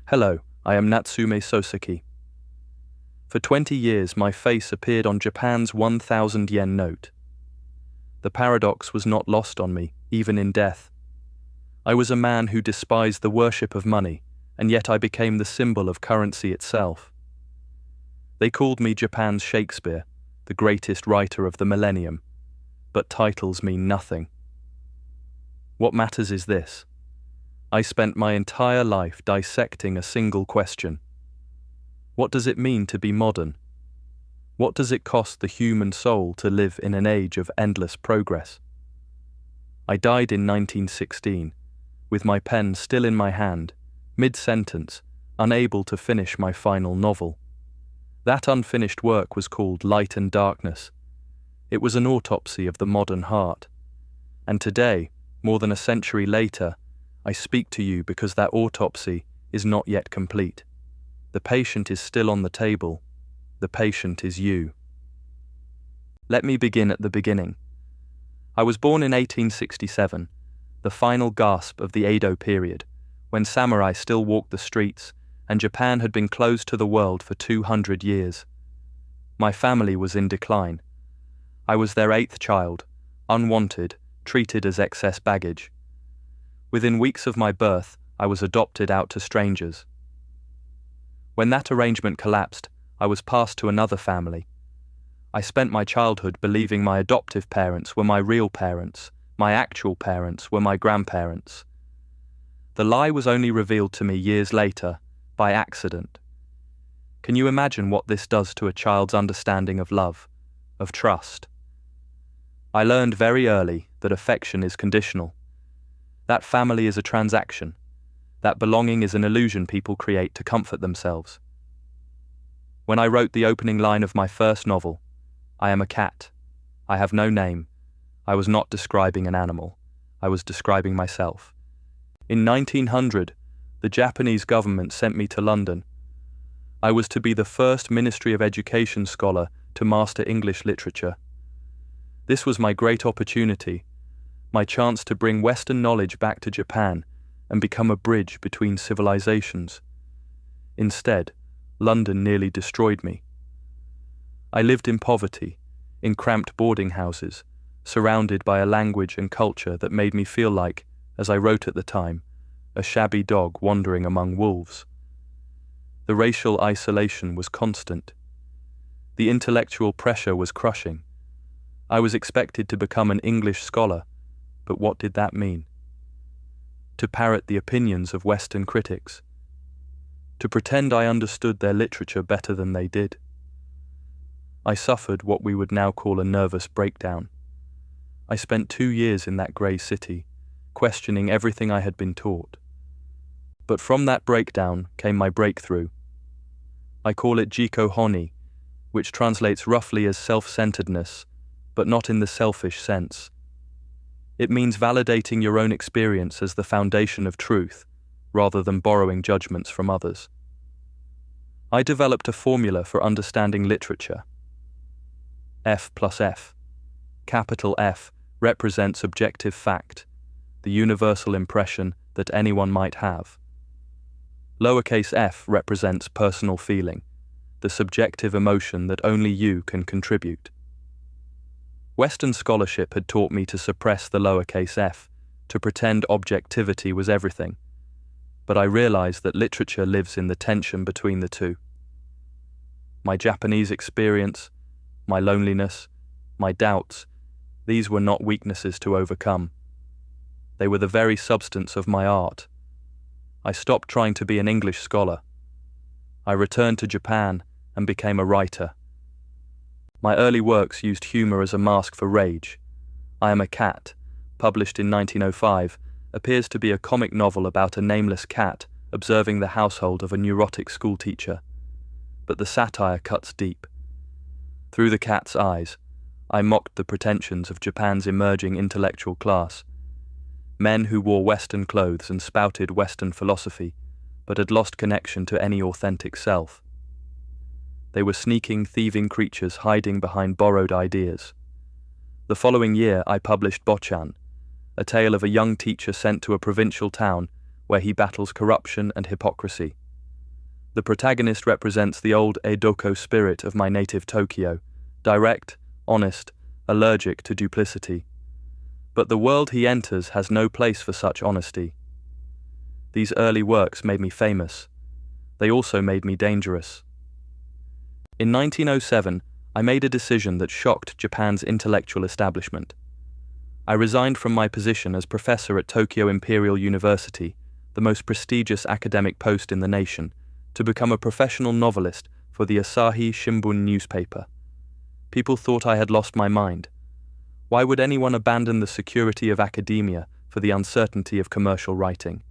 Hello, I am Natsume Soseki. For 20 years my face appeared on Japan's 1,000 yen note. The paradox was not lost on me, even in death. I was a man who despised the worship of money, and yet I became the symbol of currency itself. They called me Japan's Shakespeare, the greatest writer of the millennium, but titles mean nothing. What matters is this. I spent my entire life dissecting a single question. What does it mean to be modern? What does it cost the human soul to live in an age of endless progress? I died in 1916, with my pen still in my hand, mid-sentence, unable to finish my final novel. That unfinished work was called Light and Darkness. It was an autopsy of the modern heart. And today, more than a century later, I speak to you because that autopsy is not yet complete. The patient is still on the table. The patient is you. Let me begin at the beginning. I was born in 1867, the final gasp of the Edo period, when samurai still walked the streets and Japan had been closed to the world for 200 years. My family was in decline. I was their 8th child, unwanted, treated as excess baggage. Within weeks of my birth, I was adopted out to strangers. When that arrangement collapsed, I was passed to another family. I spent my childhood believing my adoptive parents were my real parents, my actual parents were my grandparents. The lie was only revealed to me years later, by accident. Can you imagine what this does to a child's understanding of love, of trust? I learned very early that affection is conditional. That family is a transaction. That belonging is an illusion people create to comfort themselves. When I wrote the opening line of my first novel, I am a cat. I have no name. I was not describing an animal. I was describing myself. In 1900, the Japanese government sent me to London. I was to be the first Ministry of Education scholar to master English literature. This was my great opportunity, my chance to bring Western knowledge back to Japan and become a bridge between civilizations. Instead, London nearly destroyed me. I lived in poverty, in cramped boarding houses, surrounded by a language and culture that made me feel like, as I wrote at the time, a shabby dog wandering among wolves. The racial isolation was constant. The intellectual pressure was crushing. I was expected to become an English scholar, but what did that mean? To parrot the opinions of Western critics. To pretend I understood their literature better than they did. I suffered what we would now call a nervous breakdown. I spent 2 years in that grey city, questioning everything I had been taught. But from that breakdown came my breakthrough. I call it Jiko Honi, which translates roughly as self-centeredness, but not in the selfish sense. It means validating your own experience as the foundation of truth, rather than borrowing judgments from others. I developed a formula for understanding literature. F plus F. Capital F represents objective fact, the universal impression that anyone might have. Lowercase f represents personal feeling, the subjective emotion that only you can contribute. Western scholarship had taught me to suppress the lowercase f, to pretend objectivity was everything, but I realized that literature lives in the tension between the two. My Japanese experience, my loneliness, my doubts, these were not weaknesses to overcome. They were the very substance of my art. I stopped trying to be an English scholar. I returned to Japan and became a writer. My early works used humor as a mask for rage. I Am a Cat, published in 1905, appears to be a comic novel about a nameless cat observing the household of a neurotic schoolteacher. But the satire cuts deep. Through the cat's eyes, I mocked the pretensions of Japan's emerging intellectual class. Men who wore Western clothes and spouted Western philosophy, but had lost connection to any authentic self. They were sneaking, thieving creatures hiding behind borrowed ideas. The following year I published Bochan, a tale of a young teacher sent to a provincial town where he battles corruption and hypocrisy. The protagonist represents the old Edoko spirit of my native Tokyo, direct, honest, allergic to duplicity. But the world he enters has no place for such honesty. These early works made me famous. They also made me dangerous. In 1907, I made a decision that shocked Japan's intellectual establishment. I resigned from my position as professor at Tokyo Imperial University, the most prestigious academic post in the nation, to become a professional novelist for the Asahi Shimbun newspaper. People thought I had lost my mind. Why would anyone abandon the security of academia for the uncertainty of commercial writing?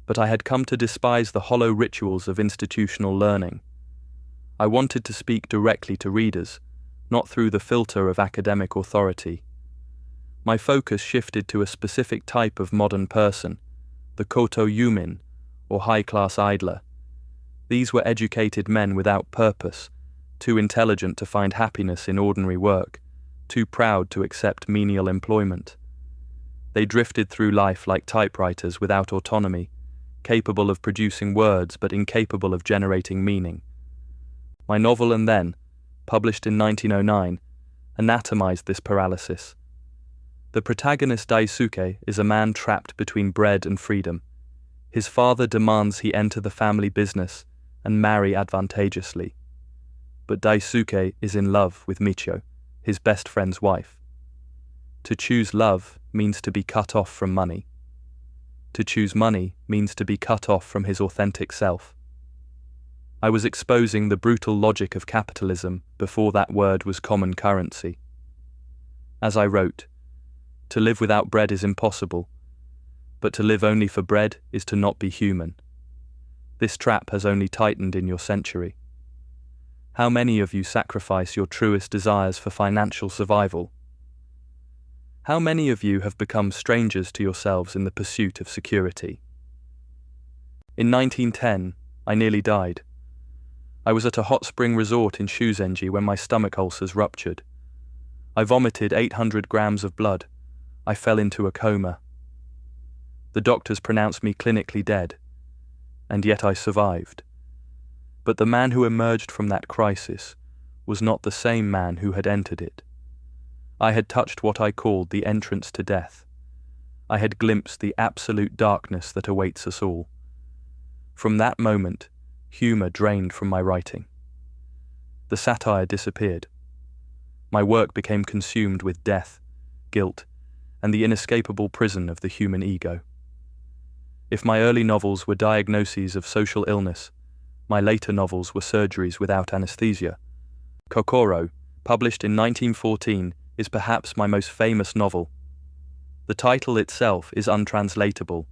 But I had come to despise the hollow rituals of institutional learning. I wanted to speak directly to readers, not through the filter of academic authority. My focus shifted to a specific type of modern person, the koto yumin, or high-class idler. These were educated men without purpose, too intelligent to find happiness in ordinary work, too proud to accept menial employment. They drifted through life like typewriters without autonomy, capable of producing words but incapable of generating meaning. My novel And Then, published in 1909, anatomized this paralysis. The protagonist Daisuke is a man trapped between bread and freedom. His father demands he enter the family business and marry advantageously. But Daisuke is in love with Michio, his best friend's wife. To choose love means to be cut off from money. To choose money means to be cut off from his authentic self. I was exposing the brutal logic of capitalism before that word was common currency. As I wrote, to live without bread is impossible, but to live only for bread is to not be human. This trap has only tightened in your century. How many of you sacrifice your truest desires for financial survival? How many of you have become strangers to yourselves in the pursuit of security? In 1910, I nearly died. I was at a hot spring resort in Shuzenji when my stomach ulcers ruptured. I vomited 800 grams of blood. I fell into a coma. The doctors pronounced me clinically dead, and yet I survived. But the man who emerged from that crisis was not the same man who had entered it. I had touched what I called the entrance to death. I had glimpsed the absolute darkness that awaits us all. From that moment, humour drained from my writing. The satire disappeared. My work became consumed with death, guilt, and the inescapable prison of the human ego. If my early novels were diagnoses of social illness, my later novels were surgeries without anesthesia. Kokoro, published in 1914, is perhaps my most famous novel. The title itself is untranslatable.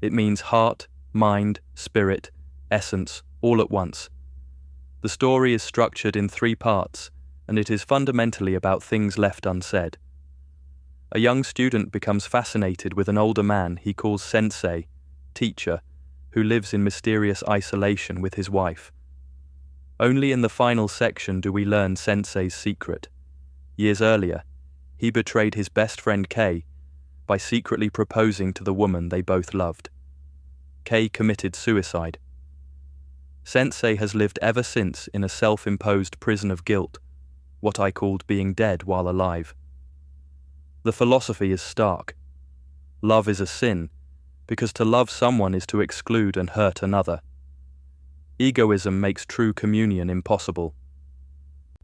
It means heart, mind, spirit, essence, all at once. The story is structured in 3 parts, and it is fundamentally about things left unsaid. A young student becomes fascinated with an older man he calls sensei, teacher, who lives in mysterious isolation with his wife. Only in the final section do we learn sensei's secret. Years earlier, he betrayed his best friend Kei by secretly proposing to the woman they both loved. Kei committed suicide. Sensei has lived ever since in a self-imposed prison of guilt, what I called being dead while alive. The philosophy is stark. Love is a sin, because to love someone is to exclude and hurt another. Egoism makes true communion impossible.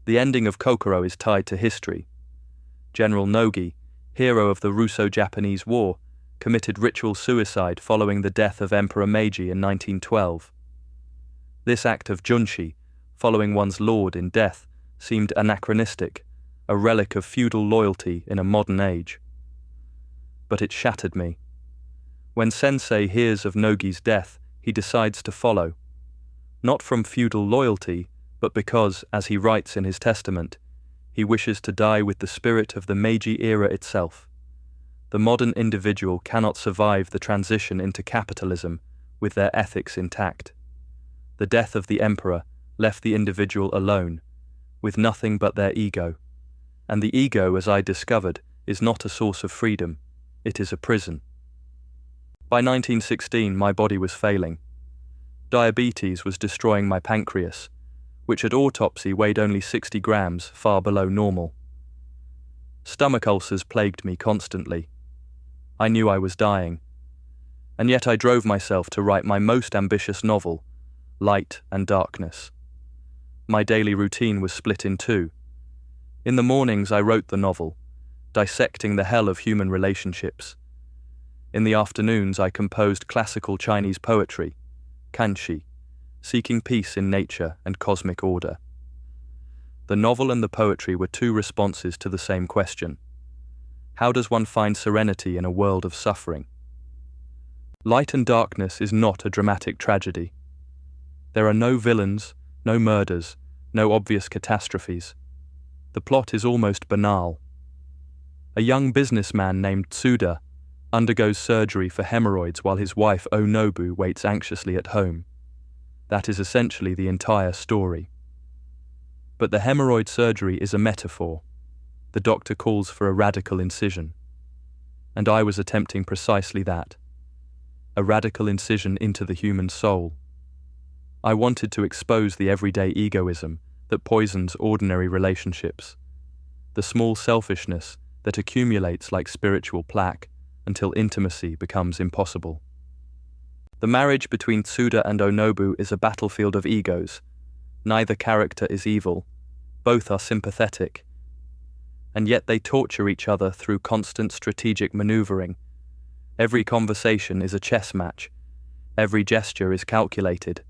The ending of Kokoro is tied to history. General Nogi, hero of the Russo-Japanese War, committed ritual suicide following the death of Emperor Meiji in 1912. This act of junshi, following one's lord in death, seemed anachronistic, a relic of feudal loyalty in a modern age. But it shattered me. When Sensei hears of Nogi's death, he decides to follow, not from feudal loyalty, but because, as he writes in his testament, he wishes to die with the spirit of the Meiji era itself. The modern individual cannot survive the transition into capitalism with their ethics intact. The death of the emperor left the individual alone, with nothing but their ego. And the ego, as I discovered, is not a source of freedom, it is a prison. By 1916, my body was failing. Diabetes was destroying my pancreas, which at autopsy weighed only 60 grams, far below normal. Stomach ulcers plagued me constantly. I knew I was dying, and yet I drove myself to write my most ambitious novel, Light and Darkness. My daily routine was split in two. In the mornings I wrote the novel, dissecting the hell of human relationships. In the afternoons I composed classical Chinese poetry, kanshi, seeking peace in nature and cosmic order. The novel and the poetry were two responses to the same question. How does one find serenity in a world of suffering? Light and Darkness is not a dramatic tragedy. There are no villains, no murders, no obvious catastrophes. The plot is almost banal. A young businessman named Tsuda undergoes surgery for hemorrhoids while his wife Onobu waits anxiously at home. That is essentially the entire story. But the hemorrhoid surgery is a metaphor. The doctor calls for a radical incision. And I was attempting precisely that. A radical incision into the human soul. I wanted to expose the everyday egoism that poisons ordinary relationships, the small selfishness that accumulates like spiritual plaque until intimacy becomes impossible. The marriage between Tsuda and Onobu is a battlefield of egos. Neither character is evil, both are sympathetic, and yet they torture each other through constant strategic maneuvering. Every conversation is a chess match, every gesture is calculated.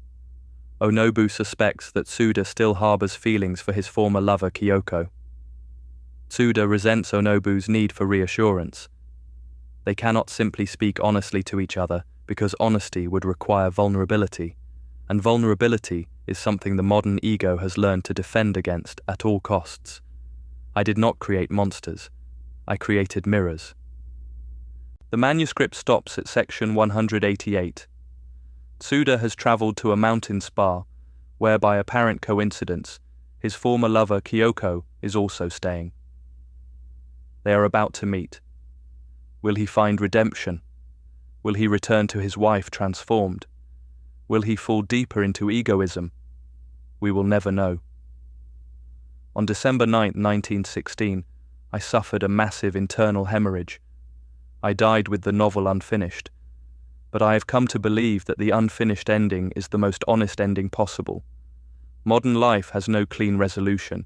Onobu suspects that Tsuda still harbors feelings for his former lover Kyoko. Tsuda resents Onobu's need for reassurance. They cannot simply speak honestly to each other because honesty would require vulnerability, and vulnerability is something the modern ego has learned to defend against at all costs. I did not create monsters. I created mirrors. The manuscript stops at section 188. Tsuda has travelled to a mountain spa, where by apparent coincidence, his former lover Kyoko is also staying. They are about to meet. Will he find redemption? Will he return to his wife transformed? Will he fall deeper into egoism? We will never know. On December 9, 1916, I suffered a massive internal hemorrhage. I died with the novel unfinished, but I have come to believe that the unfinished ending is the most honest ending possible. Modern life has no clean resolution.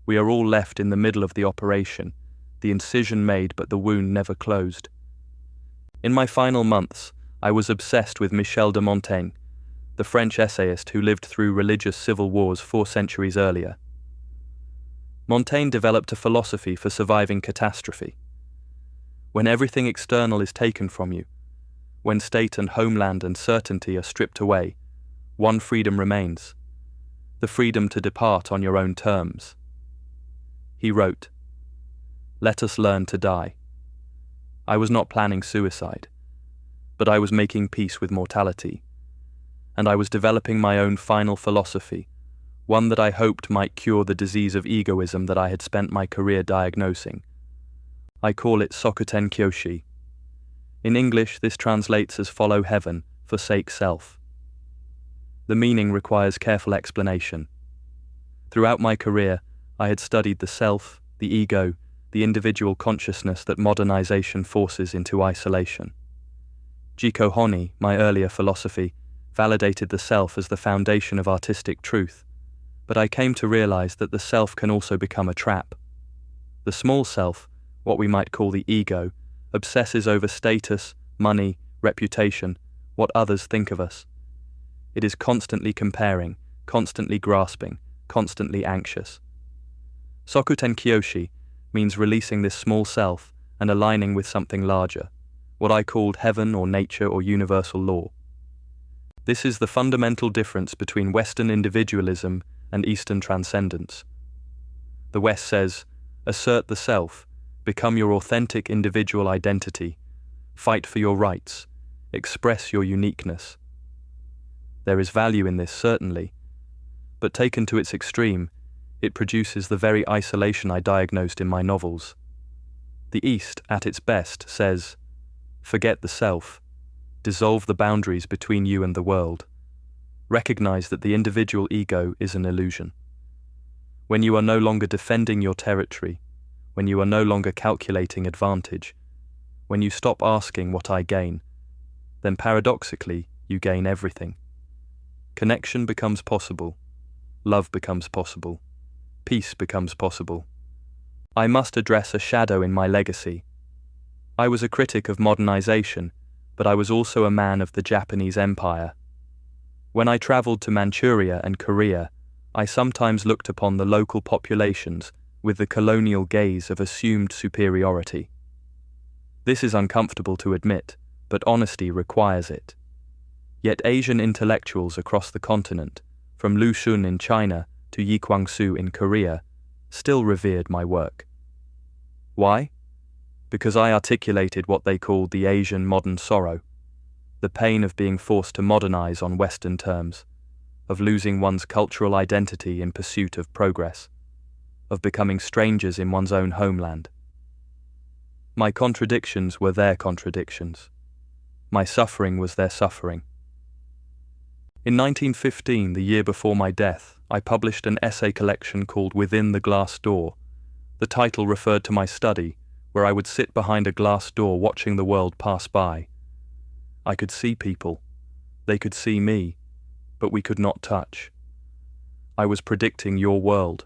We are all left in the middle of the operation, the incision made but the wound never closed. In my final months, I was obsessed with Michel de Montaigne, the French essayist who lived through religious civil wars 4 centuries earlier. Montaigne developed a philosophy for surviving catastrophe. When everything external is taken from you, when state and homeland and certainty are stripped away, one freedom remains, the freedom to depart on your own terms. He wrote, "Let us learn to die." I was not planning suicide, but I was making peace with mortality, and I was developing my own final philosophy, one that I hoped might cure the disease of egoism that I had spent my career diagnosing. I call it Sokuten Kyoshi. In English, this translates as follow heaven, forsake self. The meaning requires careful explanation. Throughout my career, I had studied the self, the ego, the individual consciousness that modernization forces into isolation. Jiko Honi, my earlier philosophy, validated the self as the foundation of artistic truth, but I came to realize that the self can also become a trap. The small self, what we might call the ego, obsesses over status, money, reputation, what others think of us. It is constantly comparing, constantly grasping, constantly anxious. Sokuten Kyoshi means releasing this small self and aligning with something larger, what I called heaven or nature or universal law. This is the fundamental difference between Western individualism and Eastern transcendence. The West says, assert the self, become your authentic individual identity, fight for your rights, express your uniqueness. There is value in this, certainly, but taken to its extreme, it produces the very isolation I diagnosed in my novels. The East, at its best, says, forget the self, dissolve the boundaries between you and the world. recognize that the individual ego is an illusion. When you are no longer defending your territory, when you are no longer calculating advantage, when you stop asking what I gain, then paradoxically you gain everything. Connection becomes possible, love becomes possible, peace becomes possible. I must address a shadow in my legacy. I was a critic of modernization, but I was also a man of the Japanese Empire. When I traveled to Manchuria and Korea, I sometimes looked upon the local populations with the colonial gaze of assumed superiority. This is uncomfortable to admit, but honesty requires it. Yet Asian intellectuals across the continent, from Lu Xun in China to Yi Kwangsu in Korea, still revered my work. Why? Because I articulated what they called the Asian modern sorrow, the pain of being forced to modernize on Western terms, of losing one's cultural identity in pursuit of progress, of becoming strangers in one's own homeland. My contradictions were their contradictions. My suffering was their suffering. In 1915, the year before my death, I published an essay collection called Within the Glass Door. The title referred to my study, where I would sit behind a glass door watching the world pass by. I could see people. They could see me, but we could not touch. I was predicting your world,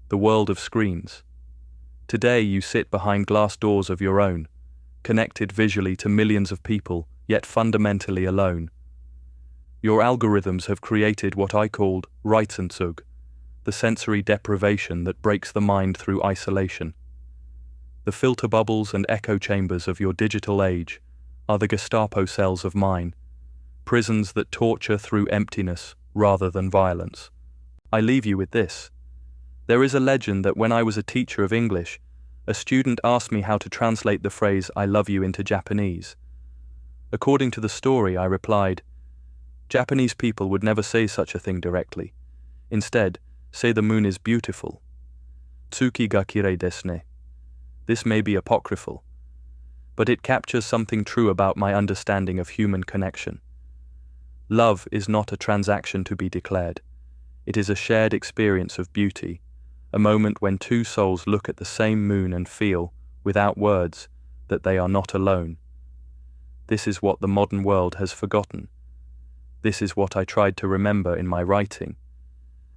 the world of screens. Today you sit behind glass doors of your own, connected visually to millions of people, yet fundamentally alone. Your algorithms have created what I called Reizenzug, the sensory deprivation that breaks the mind through isolation. The filter bubbles and echo chambers of your digital age are the Gestapo cells of mine, prisons that torture through emptiness rather than violence. I leave you with this. There is a legend that when I was a teacher of English, a student asked me how to translate the phrase "I love you" into Japanese. According to the story, I replied, Japanese people would never say such a thing directly. Instead, say the moon is beautiful. Tsuki ga kirei desu ne. This may be apocryphal, but it captures something true about my understanding of human connection. Love is not a transaction to be declared. It is a shared experience of beauty, a moment when two souls look at the same moon and feel, without words, that they are not alone. This is what the modern world has forgotten. This is what I tried to remember in my writing.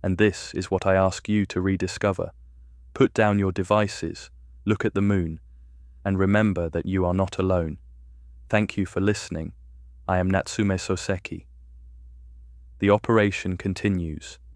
And this is what I ask you to rediscover. Put down your devices, look at the moon, and remember that you are not alone. Thank you for listening. I am Natsume Soseki. The operation continues.